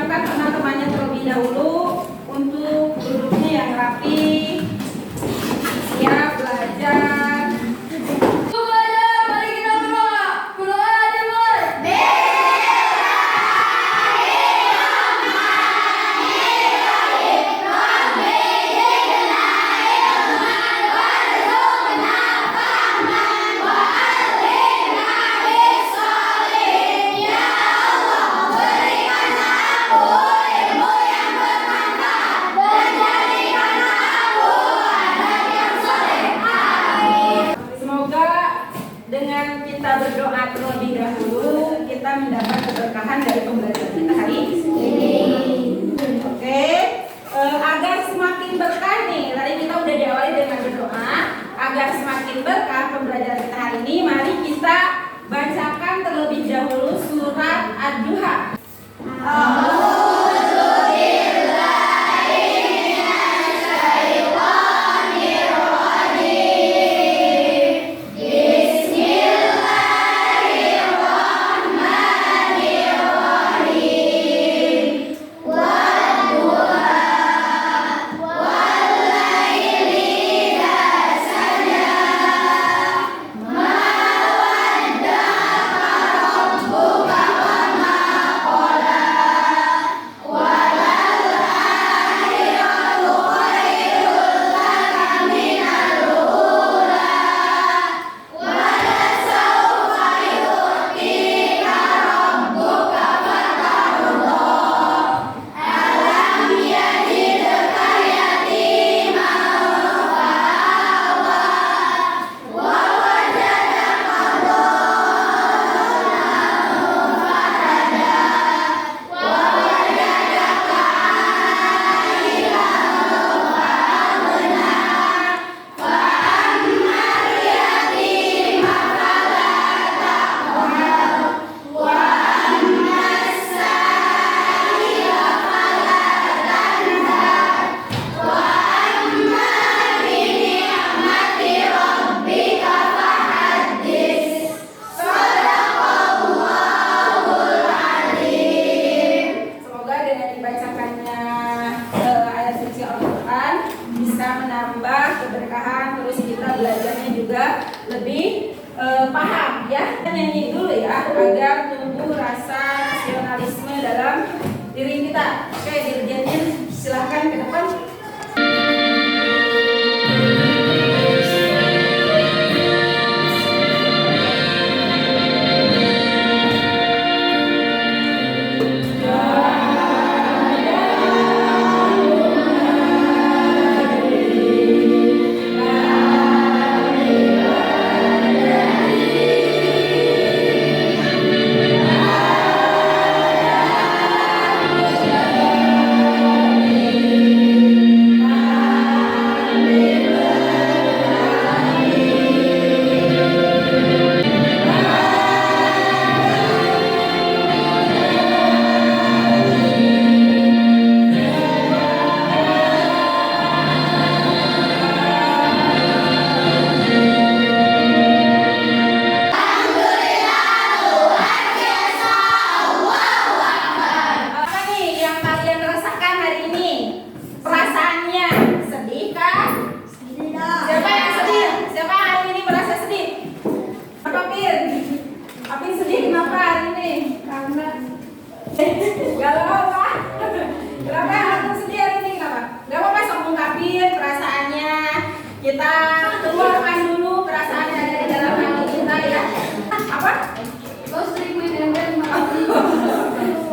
silakan teman-temannya terlebih dahulu untuk duduknya yang rapi, siap belajar. Dengan kita berdoa terlebih dahulu, kita mendapat keberkahan dari pembelajaran kita hari ini. Oke, agar semakin berkah nih, tadi kita udah diawali dengan berdoa. Agar semakin berkah pembelajaran kita hari ini, mari kita bacakan terlebih dahulu surat Ad-Duha. Keberkahan, terus kita belajarnya juga lebih paham ya. Kita nyanyi dulu ya agar tumbuh rasa nasionalisme dalam diri kita. Oke, dirjennya silahkan ke depan. Kita keluarkan dulu perasaan yang ada di dalam hati kita ya. Apa? Kau sering main game.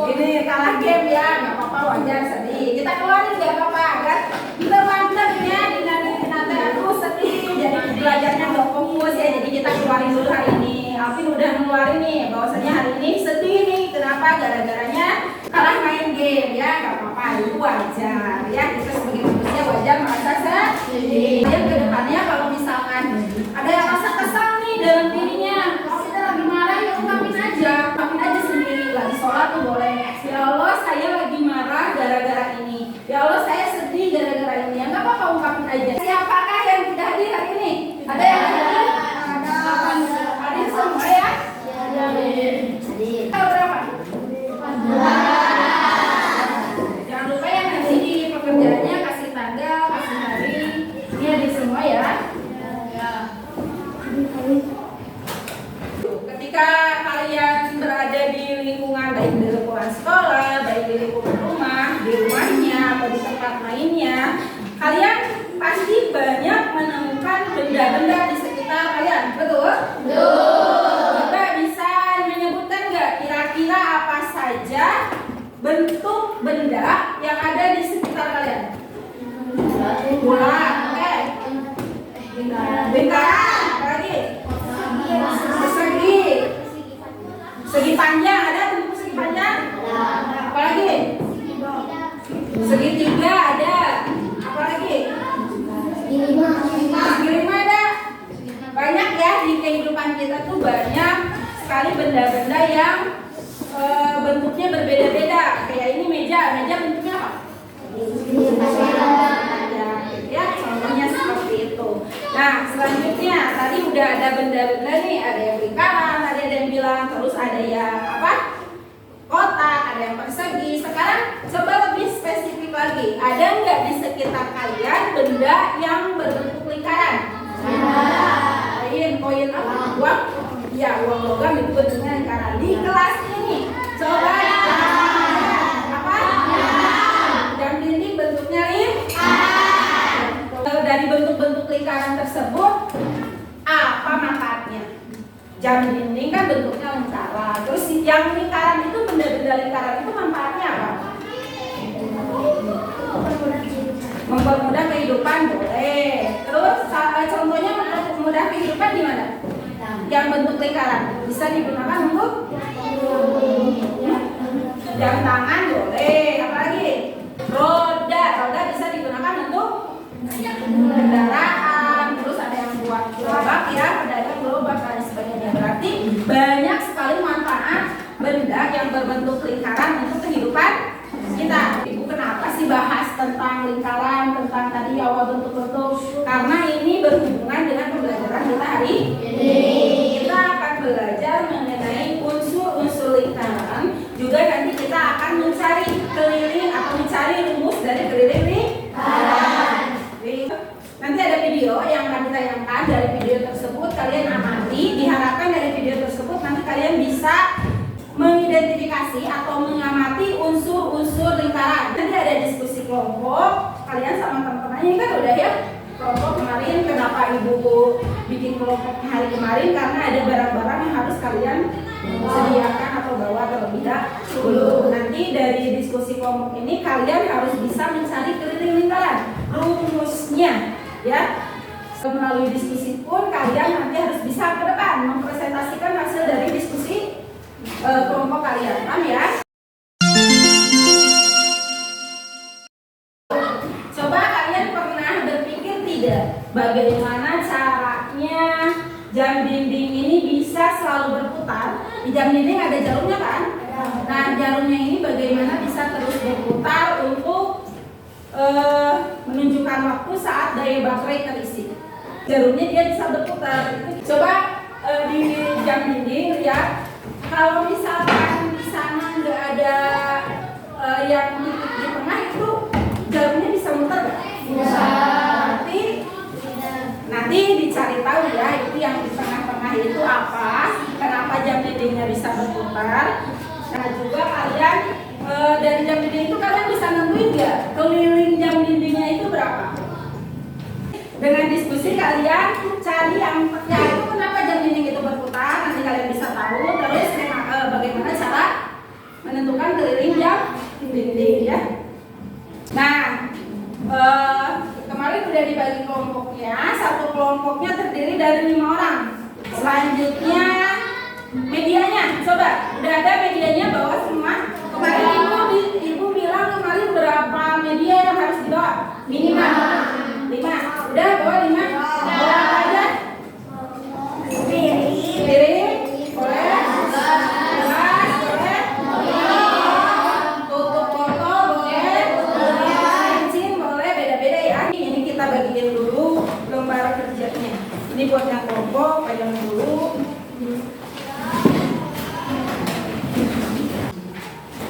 Ini kalah game ya, nggak apa-apa, wajar sedih. Kita keluarin nggak apa-apa agar kita mantap ya dengan nanti aku sedih. Jadi belajarnya nggak fokus ya. Jadi kita keluarin dulu hari ini. Alvin udah ngeluarin nih bahwasanya hari ini sedih nih. Kenapa? Gara-garanya kalah main game ya, nggak apa-apa, itu wajar ya. Kita sebagai manusia wajar merasa sedih. Yang kedepannya kalau misalkan ada yang rasa kesal nih dalam dirinya, kalau kita lagi marah ya ungkapin aja sendiri. Lagi sholat tuh boleh, ya Allah saya lagi marah gara-gara ini, ya Allah saya sedih gara-gara ini, ya nggak apa-apa, ungkapin aja. Siapakah yang tidak hadir hari ini? Ada yang hadir? Hadir semua ya? Hadir. Berapa? banyak menemukan benda-benda di sekitar kalian, betul? Coba bisa menyebutkan nggak kira-kira apa saja bentuk benda yang ada di sekitar kalian? Bola, oke. Lingkaran, apa lagi? Persegi. Segi panjang, ada bentuk segi panjang? Apa lagi? Segitiga ada. Apa lagi? Segi lima ada. Banyak ya di kehidupan kita tuh banyak sekali benda-benda yang bentuknya berbeda-beda. Kayak ini meja bentuknya apa? Ya, contohnya seperti itu. Nah, selanjutnya tadi udah ada benda-benda nih, ada yang lingkaran, ada yang bilang, terus ada yang apa? Kotak, ada yang persegi. Sekarang coba lebih spesifik lagi. Ada nggak di sekitar kalian benda yang berbentuk lingkaran? Koin apa? Uang? Ya, uang logam itu bentuknya lingkaran. Di kelas ini, coba apa? Jam dinding bentuknya lingkaran. Dari bentuk-bentuk lingkaran tersebut, apa manfaatnya? Jam dinding kan bentuknya lingkaran. Terus yang lingkaran itu, benda-benda lingkaran itu manfaatnya apa? Mempermudah kehidupan, boleh. Terus contohnya mempermudah kehidupan di mana? Yang bentuk lingkaran bisa digunakan untuk jam tangan, boleh. Apalagi? Roda bisa digunakan untuk kendaraan. Terus ada yang buat gerobak ya, pedagang gerobak dan sebagainya. Berarti banyak sekali manfaat benda yang berbentuk lingkaran untuk kehidupan kita. Ibu kenapa sih bahas tentang lingkaran, tentang tadi awal bentuk-bentuk? Karena ini berhubungan dengan pembelajaran kita hari ini. Kita akan belajar mengenai unsur-unsur lingkaran. Juga nanti kita akan mencari keliling atau mencari rumus dari keliling lingkaran. Nanti ada video yang kami tayangkan. Dari video tersebut kalian amati. Diharapkan dari video tersebut nanti kalian bisa mengidentifikasi atau mengamati unsur-unsur lingkaran. Nanti ada diskusi kelompok kalian sama teman-temannya. Ini kan udah ya kelompok kemarin. Kenapa ibu bikin kelompoknya hari kemarin? Karena ada barang-barang yang harus kalian sediakan atau bawa terlebih dahulu. Nanti dari diskusi kelompok ini kalian harus bisa mencari keliling lingkaran, rumusnya ya. Melalui diskusi pun kalian nanti harus bisa ke depan mempresentasikan hasil dari diskusi kelompok kalian, paham ya? Coba kalian pernah berpikir tidak bagaimana caranya jam dinding ini bisa selalu berputar? Di jam dinding ada jarumnya kan? Nah, jarumnya ini bagaimana bisa terus berputar untuk menunjukkan waktu saat daya baterai terisi. Jarumnya dia bisa berputar. Coba di jam dinding lihat. Kalau misalkan di sana nggak ada yang titik di tengah, itu jarumnya bisa muter nggak? Bisa. Nanti dicari tahu ya, itu yang di tengah-tengah itu apa? Kenapa jam dindingnya bisa berputar? Nah juga kalian dari jam dinding itu kalian bisa nentuin nggak keliling jam dindingnya itu berapa? Dengan diskusi kalian cari yang ya itu kenapa jam dinding itu berputar, nanti kalian bisa tahu. Terus bagaimana cara menentukan keliling jam dinding ya. Nah kemarin udah dibagi kelompoknya. Satu kelompoknya terdiri dari 5 orang. Selanjutnya medianya, coba udah ada medianya bawa semua. Kemarin ibu bilang kemarin berapa media yang harus dibawa? Minimal 5. Udah bawa 5. Bawa apa aja? Piring, boleh. Gelas, boleh. Tutup botol, boleh. Cincin, boleh. Beda-beda ya. Ini kita bagiin dulu lembar kerjanya. Ini buat yang kelompok, pegang dulu.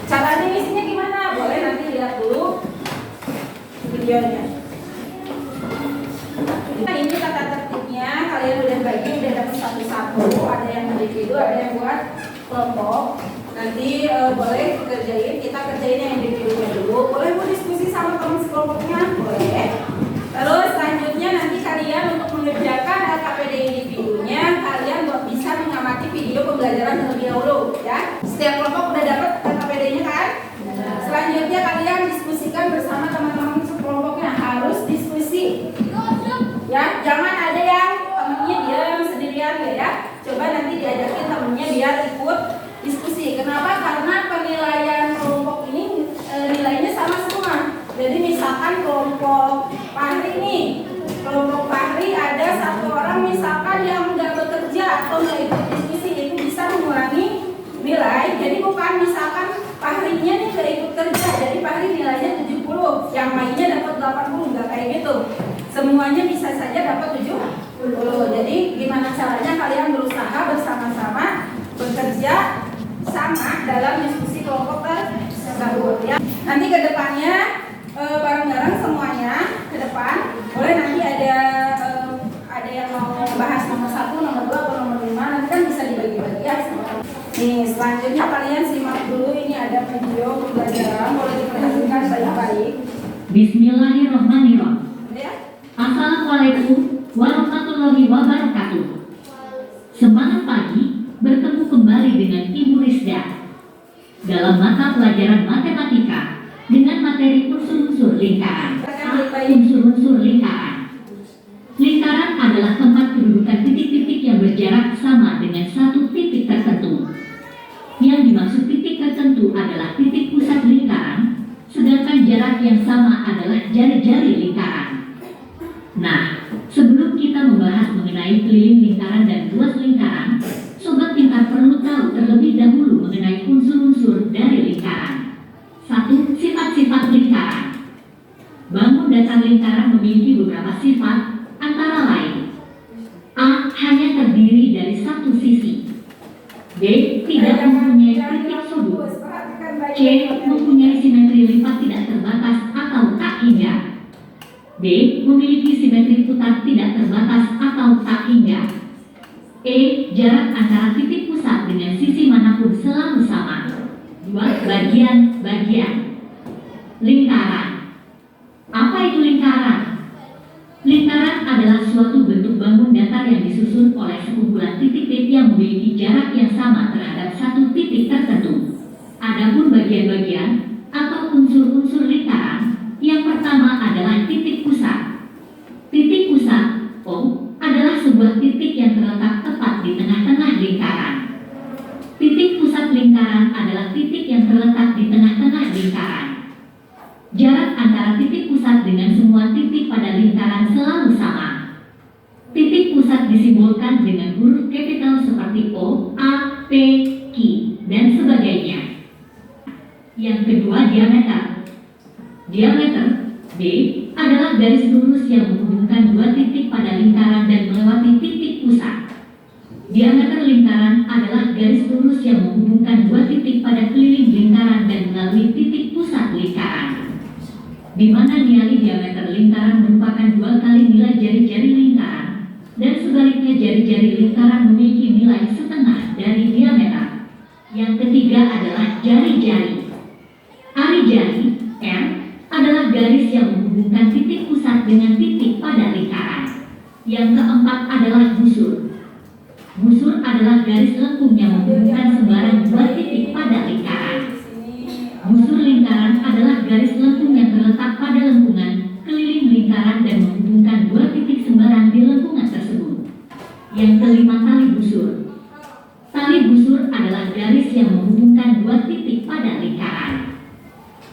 Caranya isinya gimana? Boleh nanti lihat dulu videonya. Nah, ini kata tertibnya kalian udah bagi, udah dapat satu-satu. Ada yang individu, ada yang buat kelompok. Nanti boleh kerjain, kita kerjain yang individunya dulu. Boleh mau diskusi sama teman sekelompoknya? Boleh. Terus selanjutnya Pak Hari nilainya 70, yang mainnya dapat 80, nggak kayak gitu. Semuanya bisa saja dapat 70. Jadi gimana caranya kalian berusaha bersama-sama bekerja sama dalam diskusi kelompok tersebut ya. Nanti ke depannya bareng-bareng semuanya ke depan. Boleh nanti ada yang mau bahas nomor 1, nomor 2, atau nomor 5, nanti kan bisa dibagi-bagi ya. Nih, selanjutnya kalian simak dulu, ini ada video pembelajaran, boleh diperhatikan baik-baik. Bismillahirrahmanirrahim. Ya. Assalamualaikum warahmatullahi wabarakatuh. Semangat pagi, bertemu kembali dengan Ibu Rizda dalam mata pelajaran matematika dengan materi unsur-unsur lingkaran. Unsur-unsur lingkaran. Lingkaran adalah tempat kedudukan titik-titik yang berjarak sama dengan satu titik tertentu. Yang dimaksud titik tertentu adalah titik pusat lingkaran, sedangkan jarak yang sama adalah jari-jari lingkaran. Nah, sebelum kita membahas mengenai keliling lingkaran dan luas lingkaran, sobat pintar perlu tahu terlebih dahulu mengenai unsur-unsur dari lingkaran. 1. Sifat-sifat lingkaran. Bangun datar lingkaran memiliki beberapa sifat, antara lain: A. Hanya terdiri dari satu sisi. B. Tidak mempunyai titik sudut. C. Mempunyai simetri lipat tidak terbatas atau tak hingga. D. Memiliki simetri putar tidak terbatas atau tak hingga. E. Jarak antara titik pusat dengan sisi manapun selalu sama. 2. Bagian-bagian lingkaran. Apa itu lingkaran? Lingkaran adalah suatu bentuk bangun datar yang disusun oleh sekumpulan titik-titik yang memiliki jarak yang sama terhadap satu titik tertentu. Adapun bagian-bagian atau unsur-unsur lingkaran, yang pertama adalah titik pusat. Titik pusat, O, adalah sebuah titik yang terletak tepat di tengah-tengah lingkaran. Titik pusat lingkaran adalah titik yang terletak di tengah-tengah lingkaran. Jarak antara titik pusat dengan semua titik pada lingkaran selalu sama. Titik pusat disimbolkan dengan huruf kapital seperti O, A, P, Q, dan sebagainya. Yang kedua, diameter. Diameter, D, adalah garis lurus yang menghubungkan dua titik pada lingkaran dan melewati titik pusat. Diameter lingkaran adalah garis lurus yang menghubungkan dua titik pada keliling lingkaran dan melalui titik pusat lingkaran. Di mana nilai diameter lingkaran merupakan 2 kali nilai jari-jari lingkaran, dan sebaliknya jari-jari lingkaran memiliki nilai setengah dari diameter. Yang ketiga adalah jari-jari. Ari jari, R, adalah garis yang menghubungkan titik pusat dengan titik pada lingkaran. Yang keempat adalah busur. Busur adalah garis lengkung yang menghubungkan sembarang dua titik pada lingkaran. Busur lingkaran adalah garis lengkung yang terletak pada lengkungan keliling lingkaran dan menghubungkan dua titik sembarang di lengkungan tersebut. Yang kelima, tali busur. Tali busur adalah garis yang menghubungkan dua titik pada lingkaran.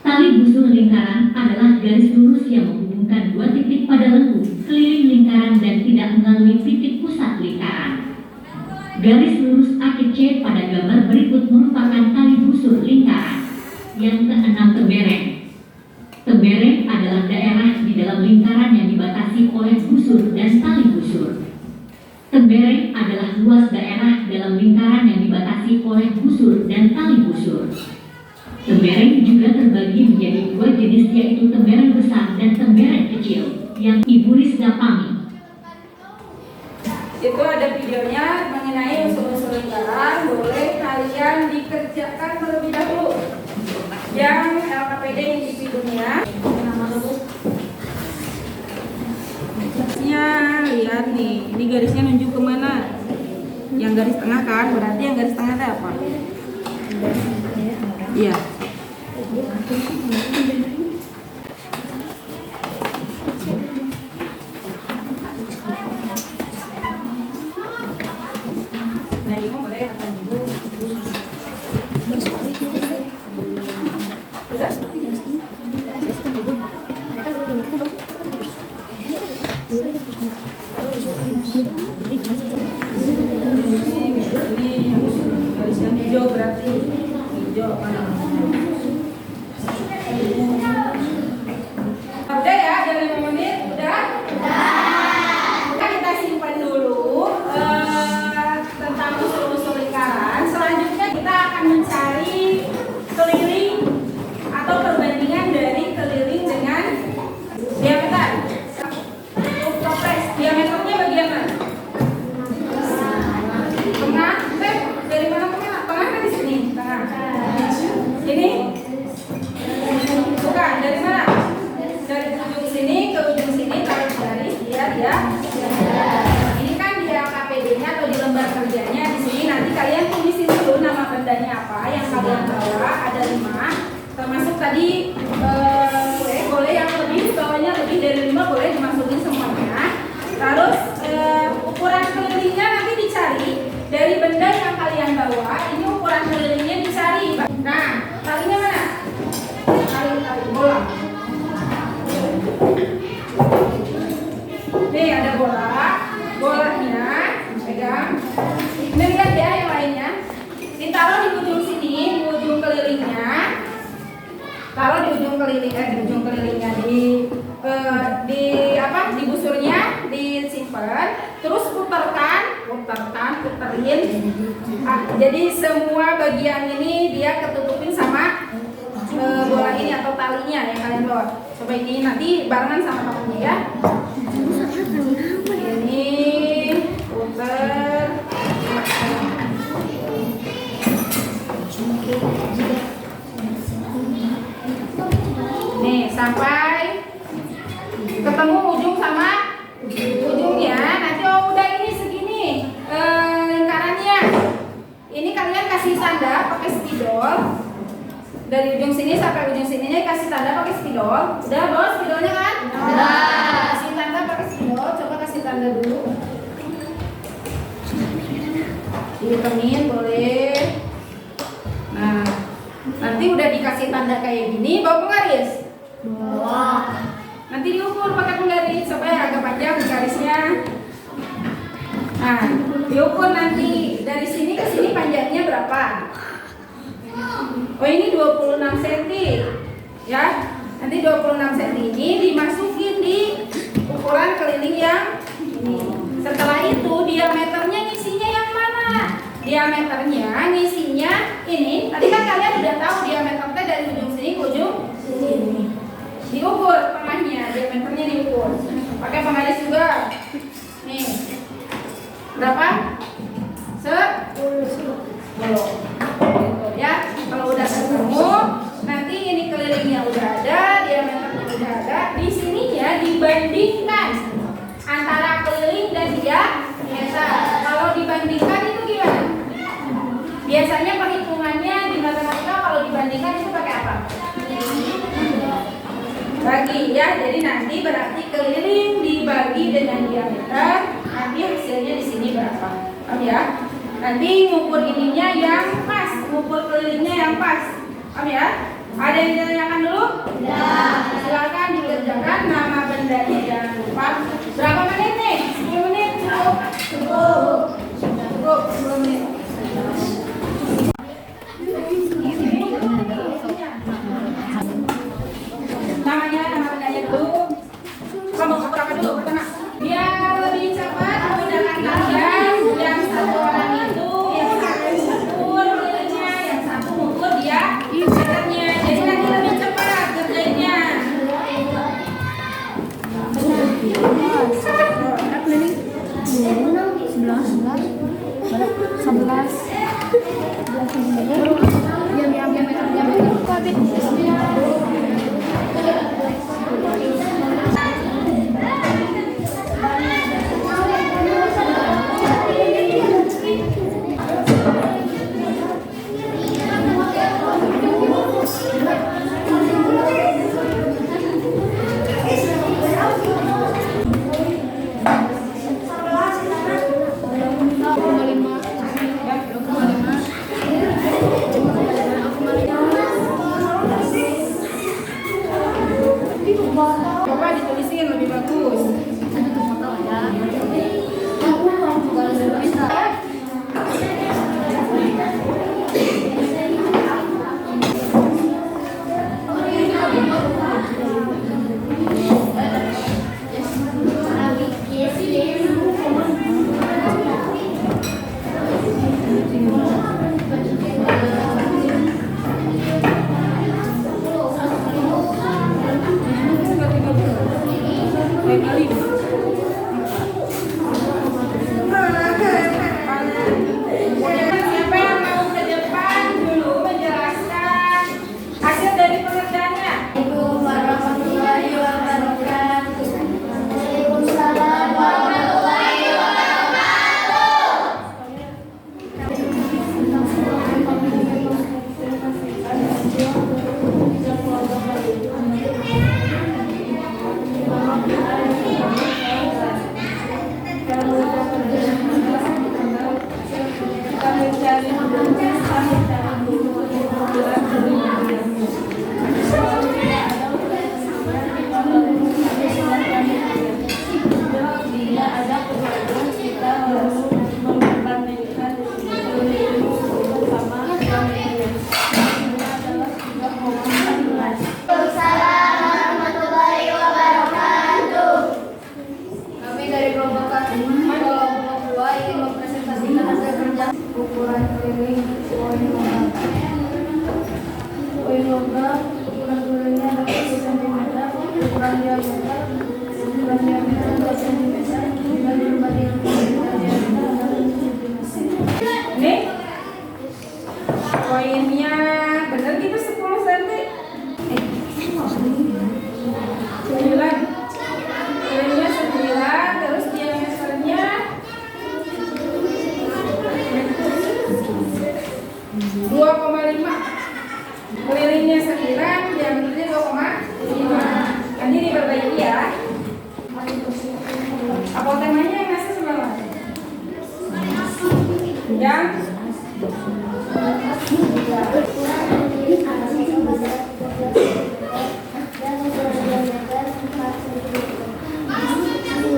Tali busur lingkaran adalah garis lurus yang menghubungkan dua titik pada lengkung keliling lingkaran dan tidak melalui titik pusat lingkaran. Garis lurus AC pada gambar berikut merupakan tali busur lingkaran. Yang keenam, tembereng. Tembereng adalah daerah di dalam lingkaran yang dibatasi oleh busur dan tali busur. Tembereng adalah luas daerah dalam lingkaran yang dibatasi oleh busur dan tali busur. Tembereng juga terbagi menjadi dua jenis, yaitu tembereng besar dan tembereng kecil, yang Ibu Rizda pahami. Itu ada videonya mengenai unsur-unsur lingkaran, boleh kalian dikerjakan terlebih dahulu. Yang LKPD individunya, lihat nih, ini garisnya nunjuk kemana? Yang garis tengah kan, berarti yang garis tengah itu apa? Iya. Nah, ini boleh akan dulu. Ini garisnya hijau, berarti hijau apa namanya? tadi boleh yang lebih, bawahnya lebih dari 5 boleh dimasukin semuanya. Terus ukuran kelilingnya nanti dicari dari benda yang kalian bawa. Ini ukuran kelilingnya dicari. Nah, talinya mana? Tali bola. Nih ada bolanya pegang. Ini lihat ya yang lainnya. Ditaruh di ujung sini, di ujung kelilingnya. Taruh di ujung kelilingnya di busurnya disimpan, terus puterin. Jadi semua bagian ini dia ketutupin sama bola ini atau talinya yang kalian bawa. Coba ini nanti barengan sama temennya ya. Ini puter. Nih sampai ketemu ujung sama ujungnya. Nanti udah ini segini lingkarannya. Ini kalian kasih tanda pakai spidol. Dari ujung sini sampai ujung sininya kasih tanda pakai spidol. Udah bawa spidolnya kan? Udah. Kasih tanda pakai spidol. Coba kasih tanda dulu. Dihitungin boleh. Nah, nanti udah dikasih tanda kayak gini, bawa penggaris. Nanti diukur pakai penggaris supaya agak panjang garisnya. Nah, diukur nanti dari sini ke sini panjangnya berapa? Oh ini 26 cm ya. Nanti 26 cm ini dimasukin di ukuran keliling yang ini. Setelah itu diameternya ngisinya yang mana? Diameternya ngisinya ini. Tadi kan kalian udah tahu diameternya dari ujung sini ke ujung sini. Diukur tengahnya, diameternya diukur. Pakai penggaris juga. Nih. Berapa? 10. Ya, kalau udah ketemu, nanti ini kelilingnya udah ada, diameternya udah ada. Di sininya dibandingkan antara keliling dan diameter. Kalau dibandingkan itu gimana? Biasanya perhitungannya di matematika kalau dibandingkan itu pakai apa? Bagi ya, jadi nanti berarti keliling dibagi dengan diameter, nanti hasilnya di sini berapa? Paham ya? Nanti ngukur ininya yang pas, ngukur kelilingnya yang pas. Paham ya? Ada yang ditanyakan dulu? Ya. Silakan dikerjakan, nama bendanya jangan lupa. Berapa menit nih? 10 menit? Cukup. 10 menit. Nama bendanya dulu. Kamu berapa dulu pertama? Biar lebih cepat menggunakan kalian yang satu orang itu yang satu ukur kelilingnya, yang satu ukur dia meternya. Jadi nanti lebih cepat kerjanya. Coba ditulisin lebih bagus. logam, ukuran kuliahnya adalah 1 cm, ukuran diameter 2 cm, bila berbanding dengan diameter adalah 7 cm. Ini koinnya bener gitu 10 cm. 9. Koinnya 9, terus diameternya 2,5. Kelilingnya 9, diameternya 2,5. Nanti diperbaiki ya. Apa temanya yang ngasih sebelah? Yang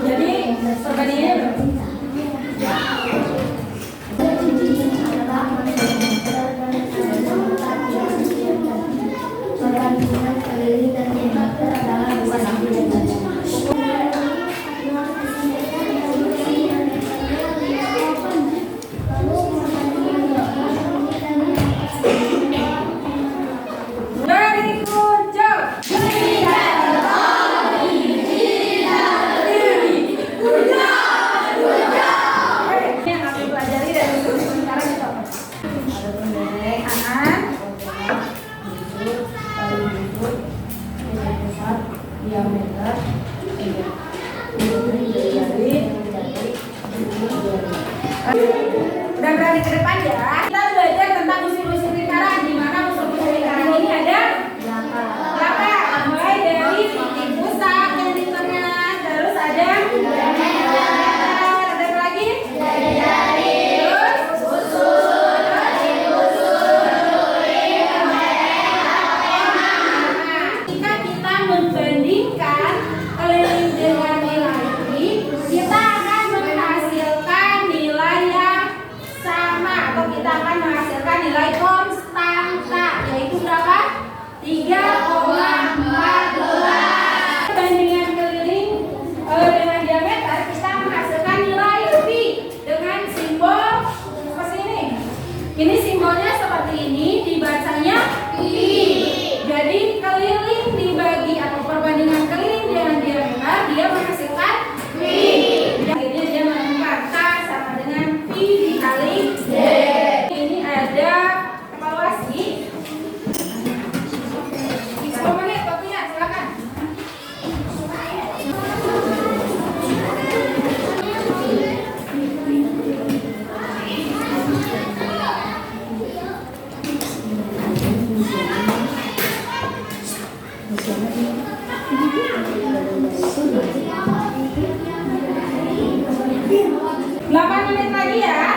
jadi perbandingannya berapa? Perbandingan keliling dan diameter adalah 2 cm. Very good job. Oke, yang kami pelajari dari sekarang itu apa? Ada pendekatan, Diameter udah berani ke depan ya. Kita belajar tentang unsur-unsur lingkaran. Di mana unsur-unsur lingkaran ini ada berapa? Mulai dari titik pusat yang di tengah, terus ada ada apa lagi? Terus jika kita membandingkan keliling dengan nilai pi, kita akan menghasilkan nilai yang sama, atau kita akan menghasilkan nilai konstanta, yaitu berapa? 3,14. Bandingan keliling dengan diameter, kita menghasilkan nilai pi dengan simbol seperti ini. Ini simbolnya seperti ini, dibacanya pi. Jadi keliling dibagi atau perbandingan keliling dengan diameter, dia menghasilkan pi. Akhirnya dia menemukan K sama dengan pi dikali D. Ini ada evaluasi. 10 menit waktunya, silakan. Delapan menit lagi ya.